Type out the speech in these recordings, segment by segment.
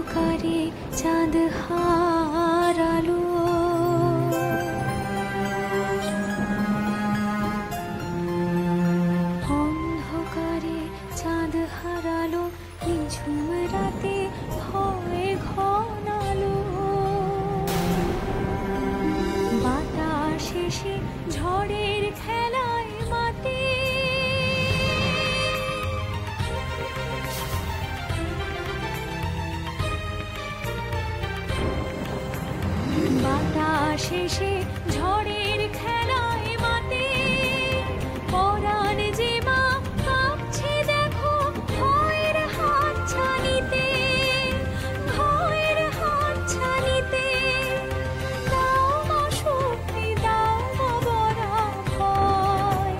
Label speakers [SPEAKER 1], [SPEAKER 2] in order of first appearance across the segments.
[SPEAKER 1] অন্ধকারে চাঁদ হারালো, অন্ধকারে চাঁদ হারালো, নিঝুম রাতে ভয় ঘনালো, বাতাস এসে ঝড়ের খেলায় মাতে, বাতাস এসে ঝড়ের খেলায় মাতে, পরাণ যে মা কাঁপছে দেখো ভয়ের হাত ছানিতে, ভয়ের হাত ছানিতে। দাও মা শক্তি, দাও মা বড়া ভয়,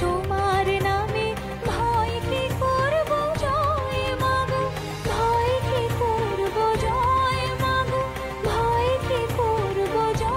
[SPEAKER 1] তোমার নামে ভয় কি করব জয় মাগো, ভয় কি করব জয় মাগো, ভয় কি করব জয়।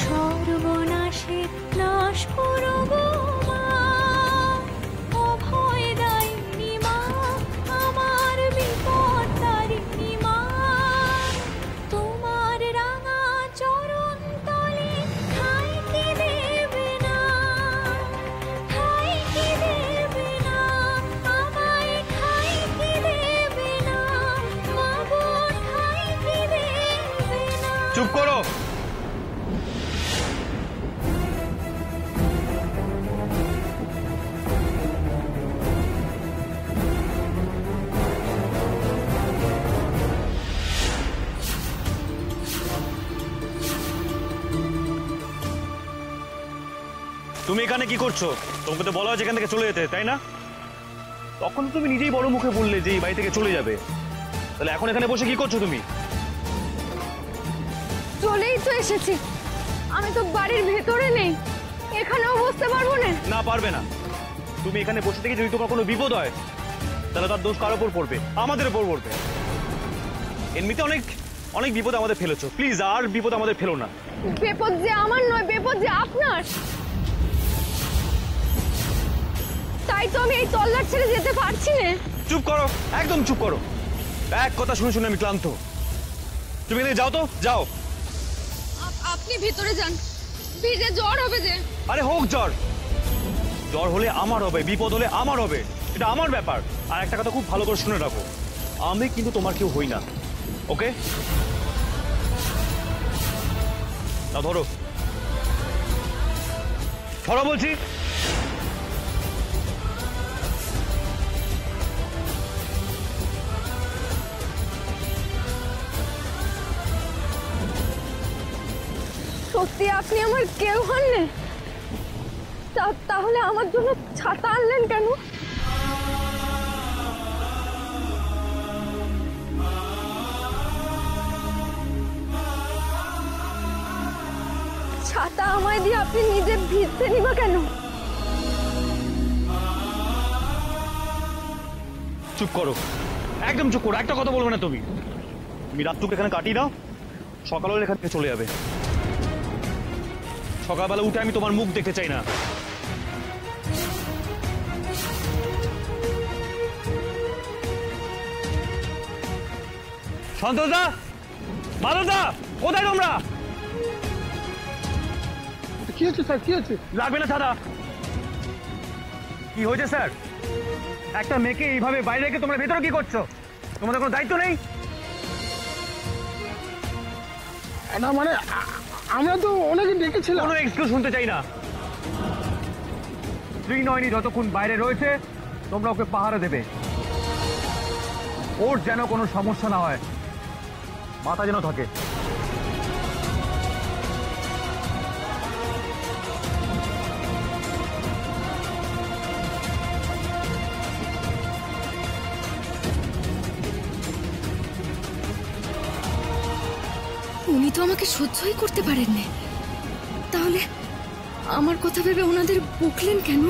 [SPEAKER 1] সর্বনাশে নাশ করব মা, অভয় দায়িনী মা, আমার বিপদ তারিণী মা, তোমার রাঙা চরণ তলে ঠাঁই কি দেবে না, ঠাঁই কি দেবে না, আমায় ঠাঁই কি দেবে না, মাগো ঠাঁই কি দেবে না।
[SPEAKER 2] চুপ করো। তুমি এখানে কি করছো? তোমাকে তো বলা হয়েছে এখান থেকে চলে যেতে, তাই না? তখন তুমি নিজেই বড় মুখে বললে যে এই বাড়ি থেকে চলে যাবে, তাহলে এখন এখানে বসে কি করছো তুমি?
[SPEAKER 3] চলেই তো এসেছি, আমি তো বাড়ির ভেতরে নেই, এখানেও বসতে পারবো না।
[SPEAKER 2] না, পারবে না। তুমি এখানে বসে থেকে যদি তোমার কোনো বিপদ হয় তাহলে তার দোষ কার ওপর পড়বে? আমাদের ওপর পড়বে। এমনিতে অনেক অনেক বিপদ আমাদের ফেলেছো, প্লিজ আর বিপদ আমাদের ফেলো না।
[SPEAKER 3] বিপদ যে আমার নয়, বিপদ যে আপনার, তাই তো আমি এই তল্লাট ছেড়ে যেতে পারছি না।
[SPEAKER 2] চুপ করো, একদম চুপ করো। এক কথা শুনে শুনে আমি ক্লান্ত। তুমি এখানে যাও তো, যাও।
[SPEAKER 3] আপনি ভিতরে যান, ভিজে জ্বর হবে যে।
[SPEAKER 2] আরে হোক জ্বর, জ্বর হলে আমার হবে, বিপদ হলে আমার হবে, এটা আমার ব্যাপার। আর একটা কথা খুব ভালো করে শুনে রাখো, আমি কিন্তু তোমার কেউ হই না, ওকে? না, ধরো ধরো বলছি।
[SPEAKER 3] সত্যি আপনি আমার কেউ হন না? তাহলে আমার জন্য ছাতা আনলেন কেন? ছাতা আমায় দিয়ে আপনি নিজে ভিজতে নিবা কেন?
[SPEAKER 2] চুপ করো, একদম চুপ করো, একটা কথা বলবে না তুমি। তুমি রাতটুকু এখানে কাটিয়ে দাও, সকালবেলা এখান থেকে চলে যাবে। সকালবেলা উঠে আমি তোমার মুখ দেখতে চাই না। সন্তোষদা, মাধবদা, কোথায় তোমরা?
[SPEAKER 4] কি হচ্ছে স্যার, কি হচ্ছে?
[SPEAKER 2] লাগবে না ছাদা। কি হয়েছে স্যার? একটা মেয়েকে এইভাবে বাইরে রেখে তোমরা ভেতরে কি করছো? তোমাদের কোনো দায়িত্ব নেই?
[SPEAKER 4] না মানে আমরা তো অনেকে ডেকেছিলাম।
[SPEAKER 2] কোনো এক্সকিউজ শুনতে চাই না। শ্রীনয়নী যতক্ষণ বাইরে রয়েছে তোমরা ওকে পাহারা দেবে, ওর যেন কোনো সমস্যা না হয়, মাথা যেন থাকে।
[SPEAKER 3] উনি তো আমাকে সহ্যই করতে পারেন না, তাহলে আমার কথা ভেবে ওনাদের বকলেন কেন?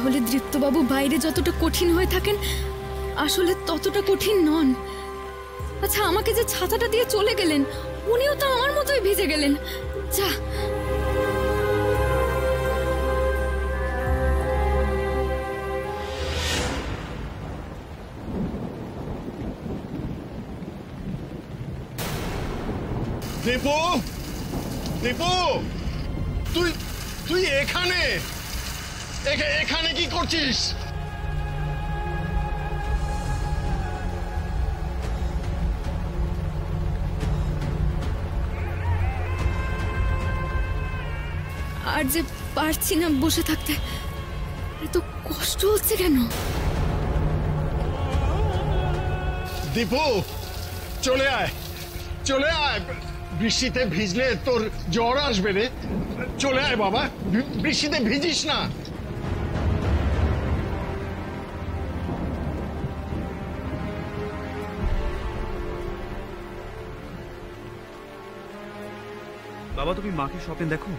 [SPEAKER 3] তাহলে দৃপ্তবাবু বাইরে যতটা কঠিন হয়ে থাকেন আসলে ততটা কঠিন নন। আচ্ছা, আমাকে যে ছাতাটা দিয়ে চলে গেলেন উনিও তো আমার মতোই ভিজে গেলেন। যা,
[SPEAKER 5] দীপু, দীপু, তুই তুই এখানে এখানে কি করছিস?
[SPEAKER 3] আর যে পারছি না বসে থাকতে। এত কষ্ট হচ্ছে কেন?
[SPEAKER 5] দীপু, চলে আয়, চলে আয়। বৃষ্টিতে ভিজলে তোর জ্বর আসবে রে। চলে আয় বাবা, বৃষ্টিতে ভিজিস না।
[SPEAKER 2] বাবা, তুমি মাকে স্বপ্নে দেখো?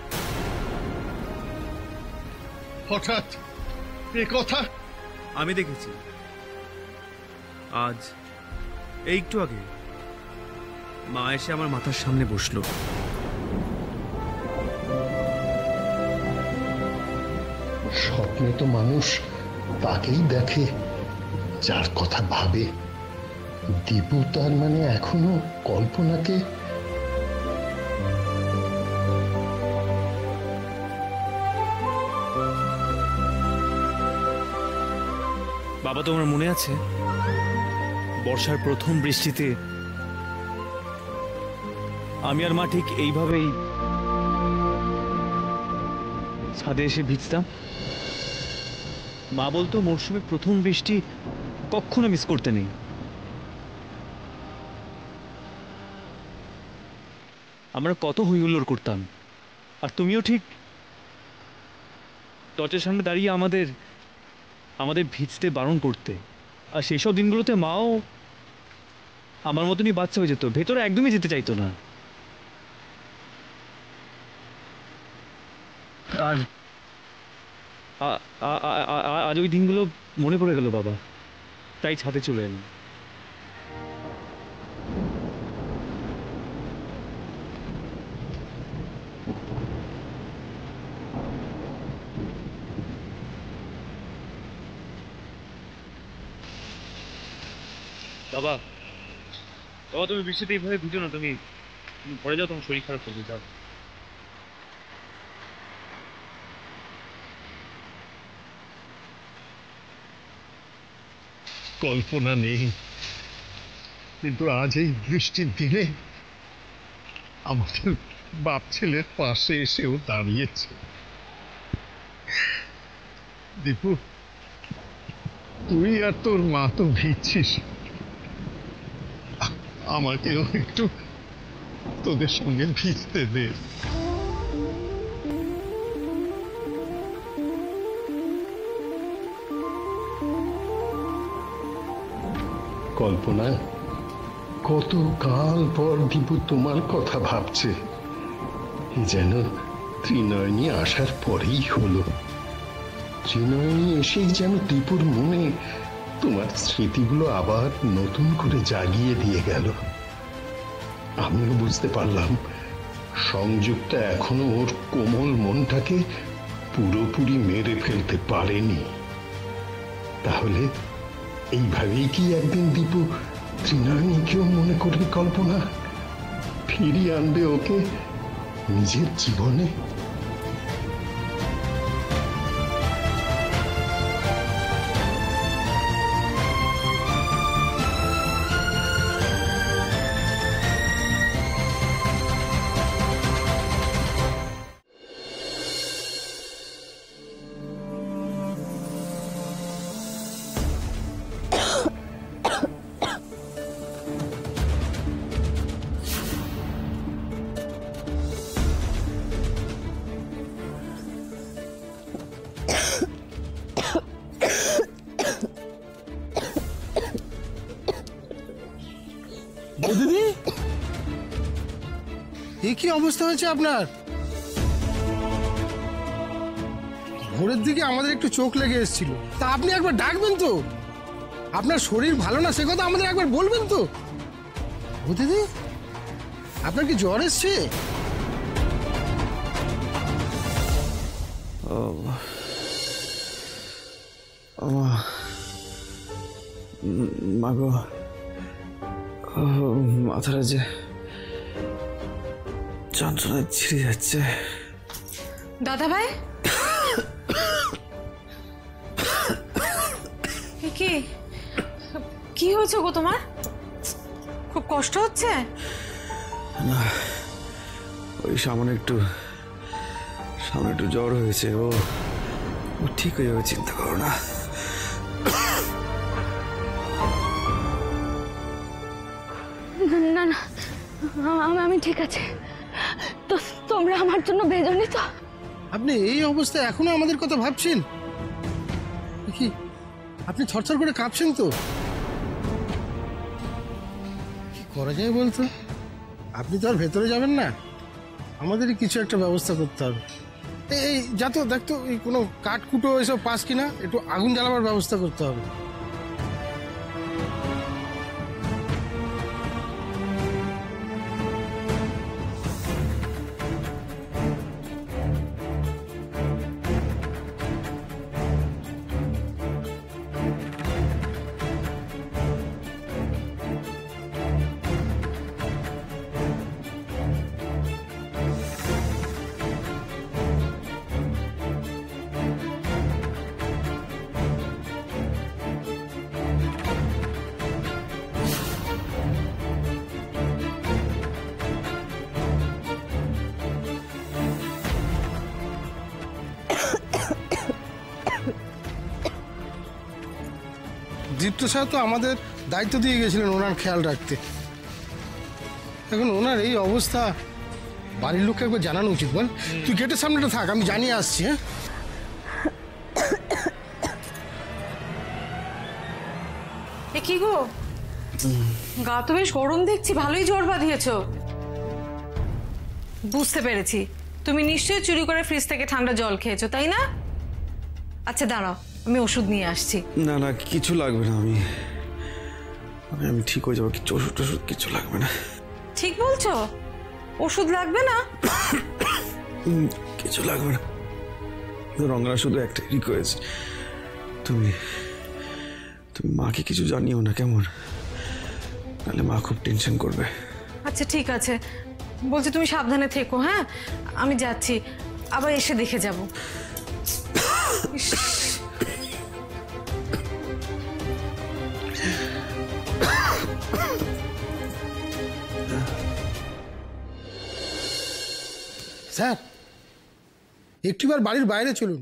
[SPEAKER 5] হঠাৎ এ কথা?
[SPEAKER 2] আমি দেখেছি আজ, এই একটু আগে মা এসে আমার মাথার সামনে বসলো।
[SPEAKER 5] স্বপ্নে তো মানুষ তাকেই দেখে যার কথা ভাবে। দীপু তার মানে এখনো কল্পনাকে
[SPEAKER 2] বাবা, তোমার মনে আছে বর্ষার প্রথম বৃষ্টিতে আমি আর মা ঠিক এইভাবেই ছাদে এসে ভিজতাম? মা বলতো মরশুমে প্রথম বৃষ্টি কখনো মিস করতে নেই। আমরা কত হই হুল্লোড় করতাম, আর তুমিও ঠিক দরজার সামনে দাঁড়িয়ে আমাদের আমাদের ভিজতে বারণ করতে। আর সেই সব দিনগুলোতে মাও আমার মতনই বাচ্চা হয়ে যেত, ভেতরে একদমই যেতে চাইতো না। আর আজ ওই দিনগুলো মনে পড়ে গেল বাবা, তাই ছাদে চলে এলাম। বাবা, বাবা, তুমি বৃষ্টিতে এইভাবে ভিজো না। তুমি পরে যাও, তোমার শরীর খারাপ করবে। যাও।
[SPEAKER 5] কল্পনা নেই, কিন্তু আজ এই বৃষ্টির দিনে আমাদের বাপ ছেলের পাশে এসেও দাঁড়িয়েছে। দীপু, তুই আর তোর মা তো ভিজছিস, আমাকেও একটু তোদের সঙ্গে ভিজতে দে। কল্পনা, কত কাল পর দীপু তোমার কথা ভাবছে, যেন ত্রিনয়নী আসার পরেই হলো। ত্রিনয়নী এসেই যেন দীপুর মনে তোমার স্মৃতিগুলো আবার নতুন করে জাগিয়ে দিয়ে গেল। আমিও বুঝতে পারলাম সংযুক্তা এখনো ওর কোমল মনটাকে পুরোপুরি মেরে ফেলতে পারেনি। তাহলে এইভাবেই কি একদিন দীপু ত্রিনয়নীকেও মনে করবে কল্পনা, ফিরিয়ে আনবে ওকে নিজের জীবনে?
[SPEAKER 4] দিদি, এ কি অবস্থা হয়েছে আপনার? ভোরের দিকে আমাদের একটু চোখ লেগে এসেছিল, তা আপনি একবার ডাকবেন তো। আপনার শরীর ভালো না সে কথা আমাদের একবার বলবেন তো। ও দিদি, আপনার কি জ্বর এসছে?
[SPEAKER 6] মাগো, মাথাটা যে যন্ত্রণা ছিঁড়ে যাচ্ছে।
[SPEAKER 7] দাদা ভাই, কি কি হয়েছে গো তোমার? খুব কষ্ট হচ্ছে?
[SPEAKER 6] না, ওই সামনে একটু জ্বর হয়েছে। ও ঠিক হয়ে যাবে, চিন্তা করো না।
[SPEAKER 3] না না, আমি ঠিক আছে। তো তোমরা আমার জন্য বেজনি তো?
[SPEAKER 4] আপনি এই অবস্থায় এখনো আমাদের কথা ভাবছেন? কি আপনি থরথর করে কাঁপছেন তো? কি করা যায় বলতো? আপনি তো আর ভেতরে যাবেন না, আমাদেরই কিছু একটা ব্যবস্থা করতে হবে। এই যা তো দেখতো, এই কোনো কাঠকুটো এসব পাস কিনা, একটু আগুন জ্বালাবার ব্যবস্থা করতে হবে। দীপ্ত সাহেব তো আমাদের দায়িত্ব দিয়ে গেছিলেন ওনার খেয়াল রাখতে। এখন ওনার এই অবস্থা, বাড়ির লোককে একবার জানানো উচিত। বল, তুই গেটের সামনেটা থাক, আমি জানিয়ে আসছি। হ্যাঁ,
[SPEAKER 7] এ কি গো, গা তো বেশ গরম দেখছি, ভালোই জ্বর বাঁধিয়েছ। বুঝতে পেরেছি, তুমি নিশ্চয়ই চুরি করে ফ্রিজ থেকে ঠান্ডা জল খেয়েছো, তাই না? আচ্ছা দাঁড়াও, আমি ওষুধ নিয়ে আসছি।
[SPEAKER 6] না না, কিছু লাগবে না, আমি ঠিক হয়ে যাবো। কিছু ওষুধ কিছু লাগবে না।
[SPEAKER 7] ঠিক বলছো? ওষুধ লাগবে না?
[SPEAKER 6] কিছু লাগবে না। রঙ্গনা শুধু একটাই রিকোয়েস্ট, তুমি মাকে কিছু জানিও না, কেমন? নাহলে মা খুব টেনশন করবে।
[SPEAKER 7] আচ্ছা ঠিক আছে, বলছি তুমি সাবধানে থেকো। হ্যাঁ, আমি যাচ্ছি, আবার এসে দেখে যাব।
[SPEAKER 4] স্যার, একটিবার বাড়ির বাইরে চলুন।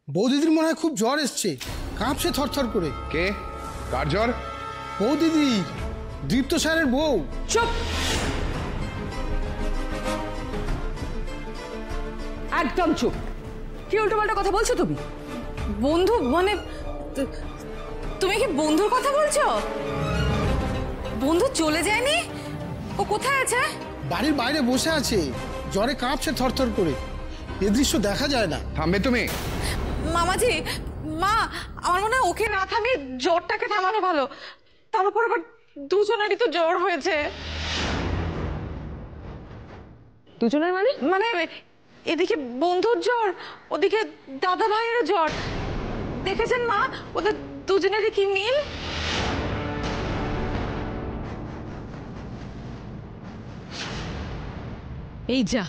[SPEAKER 4] বৌদিদির মনে হয় খুব জ্বর এসছে, কাঁপছে থরথর করে।
[SPEAKER 8] কে? কার জ্বর?
[SPEAKER 4] বৌদিদি, দীপ্ত স্যারের বউ।
[SPEAKER 9] চুপ! একদম চুপ! কি উল্টোপাল্টা কথা বলছো তুমি?
[SPEAKER 7] বন্ধু মানে তুমি কি বন্ধুর কথা বলছো? বন্ধু চলে যায়নি? ও কোথায় আছে?
[SPEAKER 4] বাড়ির বাইরে বসে আছে, জ্বরে কাঁপছে থরথর করে। এ দৃশ্য দেখা যায় না।
[SPEAKER 8] থামবে তুমি?
[SPEAKER 7] মামাজি, মা, আমার মনে হয় ওকে না থামিয়ে জ্বরটাকে থামানো ভালো। তার উপর আবার দুজনেরই তো জ্বর হয়েছে।
[SPEAKER 9] দুজনের মানে?
[SPEAKER 7] মানে এদিকে বন্ধুর জ্বর, ওদিকে দাদা ভাইয়ের জ্বর। দেখেছেন মা, ওদের দুজনেরই কি মিল। এই যা,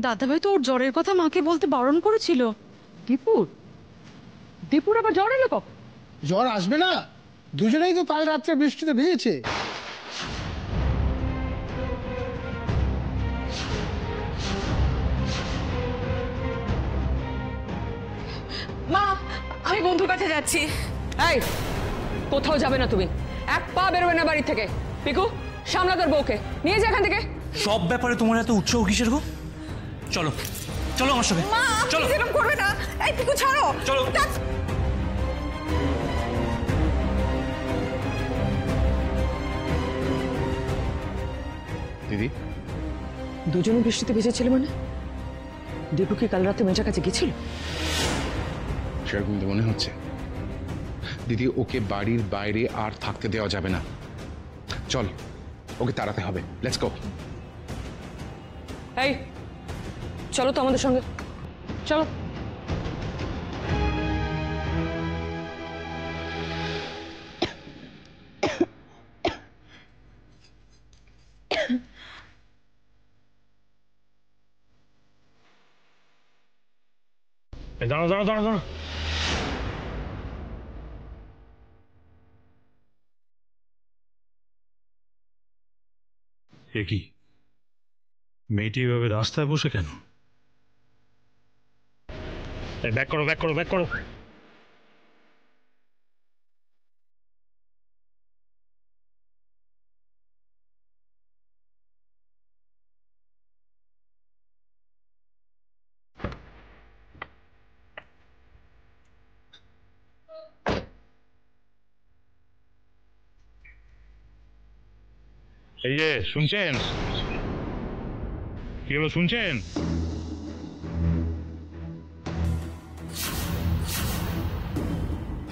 [SPEAKER 7] দাদা ভাই তো ওর জ্বরের কথা মাকে বলতে বারণ করেছিল।
[SPEAKER 9] দীপুর আবার জ্বর এলো কখন?
[SPEAKER 4] জ্বর আসবে না? দুজনেই তো কাল রাত্রে বৃষ্টিতে ভিজেছে।
[SPEAKER 7] মা, আমি বন্ধুর কাছে যাচ্ছি।
[SPEAKER 9] এই, কোথাও যাবে না তুমি, এক পা বেরোবে না বাড়ি থেকে। পিকু, সামলা তোর বউকে, নিয়ে যা এখান থেকে।
[SPEAKER 2] সব ব্যাপারে তোমার এত উৎসাহ কিসের গো? চলো চলো আমার সঙ্গে,
[SPEAKER 7] মা,
[SPEAKER 2] চলো।
[SPEAKER 7] এরকম করবে না। এই পিকু, ছাড়ো।
[SPEAKER 2] চলো।
[SPEAKER 8] দিদি,
[SPEAKER 9] দুজনে বৃষ্টিতে ভিজেছিল মানে? দীপু কি কাল রাতে মেয়েটার কাছে গেছিল?
[SPEAKER 8] সেরকম তো মনে হচ্ছে। দিদি, ওকে বাড়ির বাইরে আর থাকতে দেওয়া যাবে না। চল, ওকে তাড়াতে হবে। Let's go.
[SPEAKER 9] এই চলো তো আমাদের সঙ্গে, চলো।
[SPEAKER 2] দাঁড়াও দাঁড়াও দাঁড়াও দাঁড়াও। এ কি, মেয়েটি এভাবে রাস্তায় বসে কেন? ব্যাক করো, ব্যাক করো, ব্যাক করো। এই যে শুনছেন, কি হলো শুনছেন?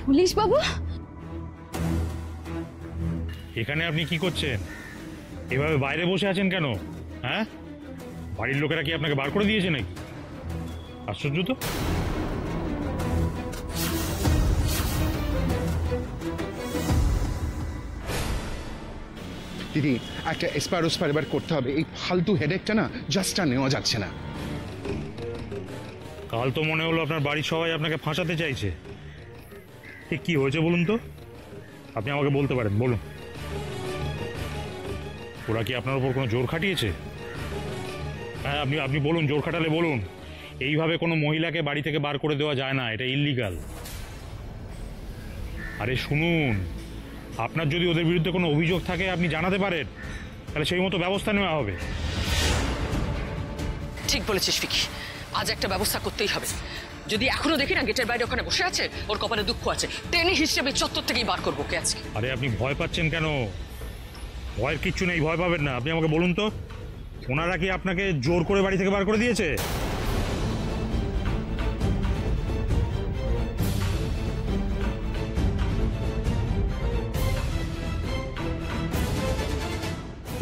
[SPEAKER 3] পুলিশ বাবু,
[SPEAKER 2] এখানে আপনি কি করছেন? এভাবে বাইরে বসে আছেন কেন? হ্যাঁ, বাড়ির লোকেরা কি আপনাকে বার করে দিয়েছে নাকি? আশ্চর্য তো।
[SPEAKER 8] দিদি, একটা এসপার ওসপার এবার করতে হবে। এই ফালতু হেডেকটা না জাস্ট আর নেওয়া যাচ্ছে না।
[SPEAKER 2] কাল তো মনে হলো আপনার বাড়ির সবাই আপনাকে ফাঁসাতে চাইছে। ঠিক কি হয়েছে বলুন তো, আপনি আমাকে বলতে পারেন, বলুন। ওরা কি আপনার উপর কোনো জোর খাটিয়েছে? হ্যাঁ, আপনি বলুন, জোর খাটালে বলুন। এইভাবে কোনো মহিলাকে বাড়ি থেকে বার করে দেওয়া যায় না, এটা ইল্লিগাল। আরে শুনুন, আপনার যদি ওদের বিরুদ্ধে কোনো অভিযোগ থাকে আপনি জানাতে পারেন, তাহলে সেই মতো ব্যবস্থা নেওয়া হবে।
[SPEAKER 9] ঠিক বলেছিস ফিকি, আজ একটা ব্যবস্থা করতেই হবে। যদি এখনো দেখি না গেটের বাইরে ওখানে বসে আছে, ওর কপালে দুঃখ আছে, টেনে হিসেবে চত্বর থেকেই বার করবো ওকে আজকে।
[SPEAKER 2] আরে আপনি ভয় পাচ্ছেন কেন? ভয়ের কিচ্ছু নেই, ভয় পাবেন না। আপনি আমাকে বলুন তো, ওনারা কি আপনাকে জোর করে বাড়ি থেকে বার করে দিয়েছে?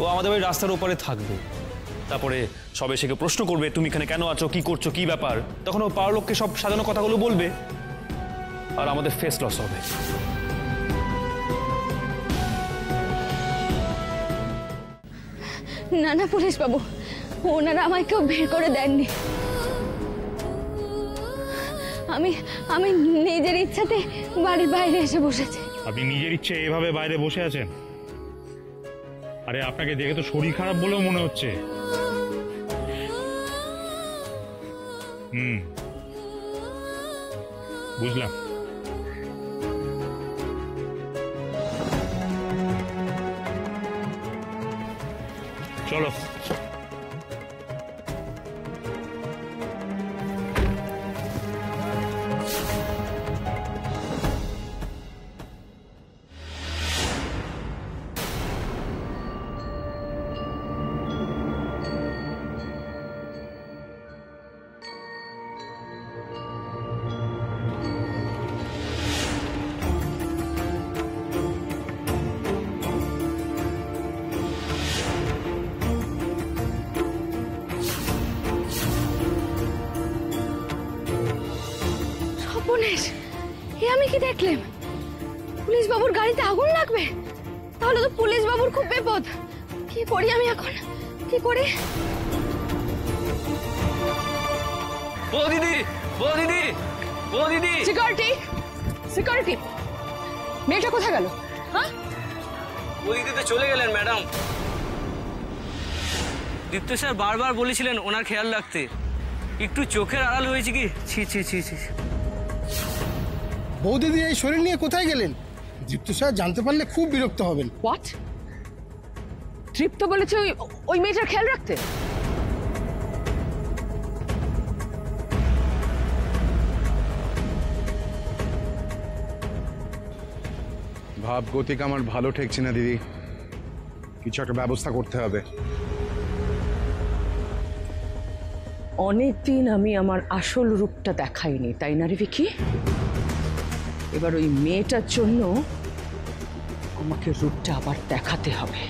[SPEAKER 10] ও আমাদের বাড়ির রাস্তার ওপারে থাকবে, তারপরে সবে এসে প্রশ্ন করবে তুমি এখানে কেন আছো, কি করছো, কি ব্যাপার। তখন ও পাড়ার লোককে সব সাজানো কথাগুলো বলবে, আর আমাদের ফেস লস হবে।
[SPEAKER 3] না না পুলিশ বাবু, ওনারা আমায় কেউ বের করে দেননি। আমি আমি নিজের ইচ্ছাতে বাড়ির বাইরে এসে বসেছি।
[SPEAKER 2] আপনি নিজের ইচ্ছে এভাবে বাইরে বসে আছেন? আরে আপনাকে দেখে তো শরীর খারাপ বলেও মনে হচ্ছে। বুঝলাম। চলো।
[SPEAKER 3] সর্বনেশ, এ আমি কি দেখলাম? পুলিশ বাবুর গাড়িতে আগুন লাগবে? তাহলে তো পুলিশ বাবুর খুব বিপদ। কি করি আমি এখন, কি করি?
[SPEAKER 10] ও দিদি, ও দিদি, ও দিদি।
[SPEAKER 9] সিকিউরিটি, সিকিউরিটি, মেয়েটা কোথায় গেল? হ্যাঁ,
[SPEAKER 10] ও দিদি তো চলে গেলেন ম্যাডাম। দীপ্ত স্যার বারবার বলেছিলেন ওনার খেয়াল রাখতে, একটু চোখের আড়াল হয়েছে কি। ছি ছি ছি ছি।
[SPEAKER 4] বৌদিদি এই শরীর নিয়ে কোথায় গেলেন? দীপ্ত স্যার জানতে পারলে খুব বিরক্ত হবেন।
[SPEAKER 9] হোয়াট? তৃপ্ত বলেছে ওই মেয়েটার খেয়াল রাখতে?
[SPEAKER 8] ভাব গতিক আমার ভালো ঠেকছে না দিদি, কিছু একটা ব্যবস্থা করতে হবে।
[SPEAKER 9] অনেকদিন আমি আমার আসল রূপটা দেখাইনি, তাই না রে ভিকি? এবার ওই মেয়েটার জন্য আমাকে রূপটা আবার দেখাতে হবে।